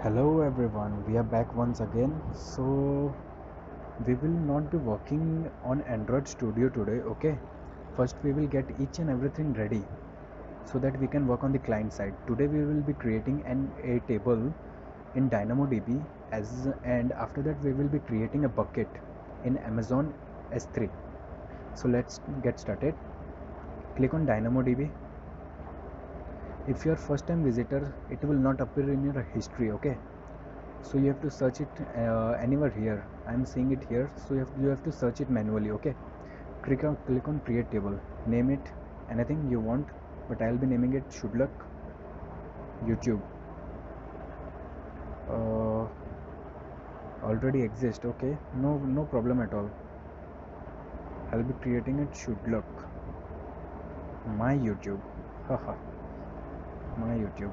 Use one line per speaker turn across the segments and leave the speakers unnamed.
Hello everyone, we are back once again. So we will not be working on Android Studio today, okay? First we will get each and everything ready so that we can work on the client side. Today we will be creating a table in DynamoDB and after that we will be creating a bucket in Amazon S3. So let's get started. Click on DynamoDB. If you are first time visitor, it will not appear in your history, okay? So you have to search it anywhere here. I'm seeing it here, so you have to search it manually. Okay, click on create table, name it anything you want, but I'll be naming it should luck YouTube. uh, Already exist. Okay, no problem at all. I'll be creating it should luck my YouTube. Haha, my YouTube.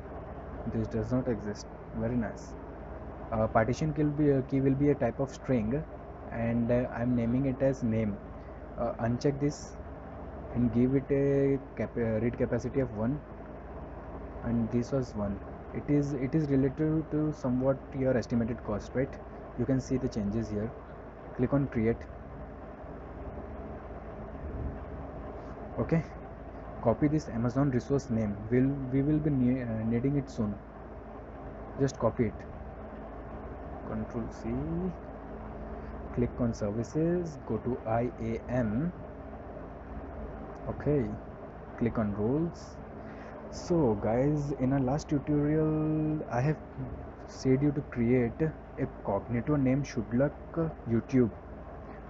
This does not exist. Very nice. Partition key will be a type of string, and I'm naming it as name. Uncheck this and give it a read capacity of 1, and this was 1. It is related to somewhat your estimated cost, right? You can see the changes here. Click on create. Okay, copy this Amazon resource name. We will be needing it soon. Just copy it. Control C. Click on services, go to IAM. Okay, click on roles. So guys, in our last tutorial I have said you to create a cognito name should luck YouTube,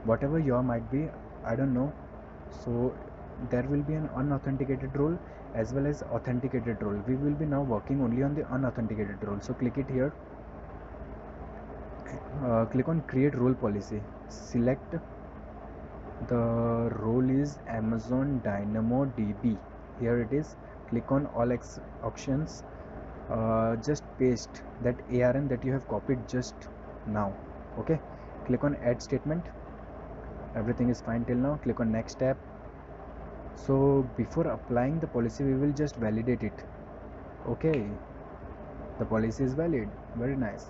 whatever your might be, I don't know. So there will be an unauthenticated role as well as authenticated role. We will be now working only on the unauthenticated role, so click it here. Click on create role policy, select the role is Amazon DynamoDB. Here it is. Click on all options. Just paste that ARN that you have copied just now. Okay, click on add statement. Everything is fine till now. Click on next tab. So before applying the policy, we will just validate it. Okay, the policy is valid. Very nice.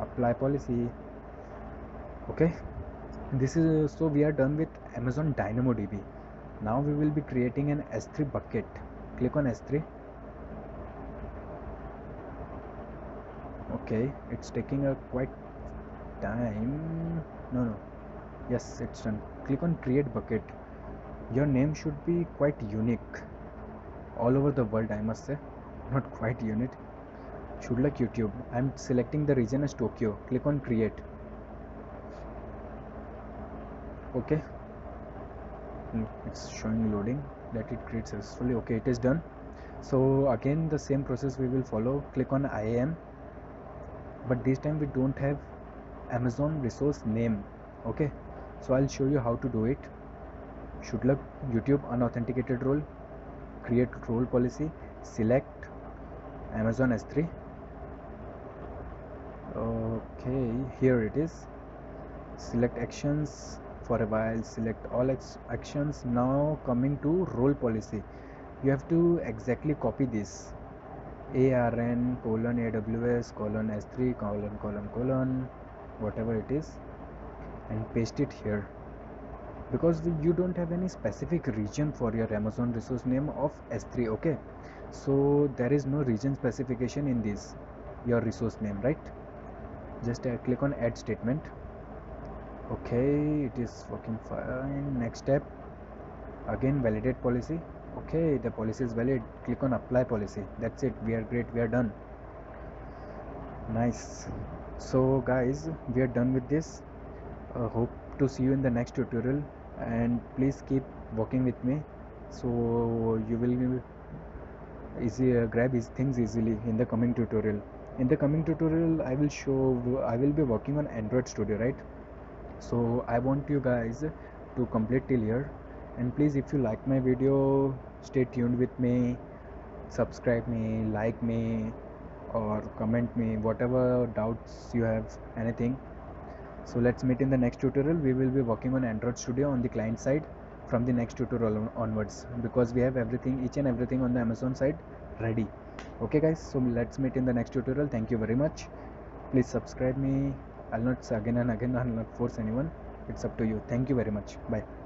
Apply policy. Okay, this is so we are done with Amazon DynamoDB. Now we will be creating an S3 bucket. Click on S3. Okay, it's taking a quite time. No, yes, it's done. Click on create bucket. Your name should be quite unique all over the world, I must say. Not quite unique. Should like YouTube. I'm selecting the region as Tokyo. Click on create. Okay, it's showing loading. Let it create successfully. Okay, it is done. So again the same process we will follow. Click on IAM, but this time we don't have Amazon resource name. Okay, so I'll show you how to do it. Should luck YouTube unauthenticated role, create role policy, select Amazon S3. Okay, here it is. Select actions for a while, select all actions. Now coming to role policy, you have to exactly copy this ARN colon AWS colon S3 colon whatever it is, and paste it here, because you don't have any specific region for your Amazon resource name of S3. Okay, so there is no region specification in this your resource name, right? Just click on add statement. Okay, it is working fine. Next step, again validate policy. Okay, the policy is valid. Click on apply policy. That's it. We are great. We are done. Nice. So guys, we are done with this. Hope to see you in the next tutorial, and please keep working with me so you will grab these things easily in the coming tutorial. In the coming tutorial I will be working on Android Studio, right? So I want you guys to complete till here, and please, if you like my video, stay tuned with me, subscribe me, like me, or comment me whatever doubts you have, anything. So let's meet in the next tutorial. We will be working on Android Studio on the client side from the next tutorial onwards, because we have everything, each and everything on the Amazon side ready. Okay guys, so let's meet in the next tutorial. Thank you very much. Please subscribe me. I'll not say again and again, I'll not force anyone. It's up to you. Thank you very much. Bye.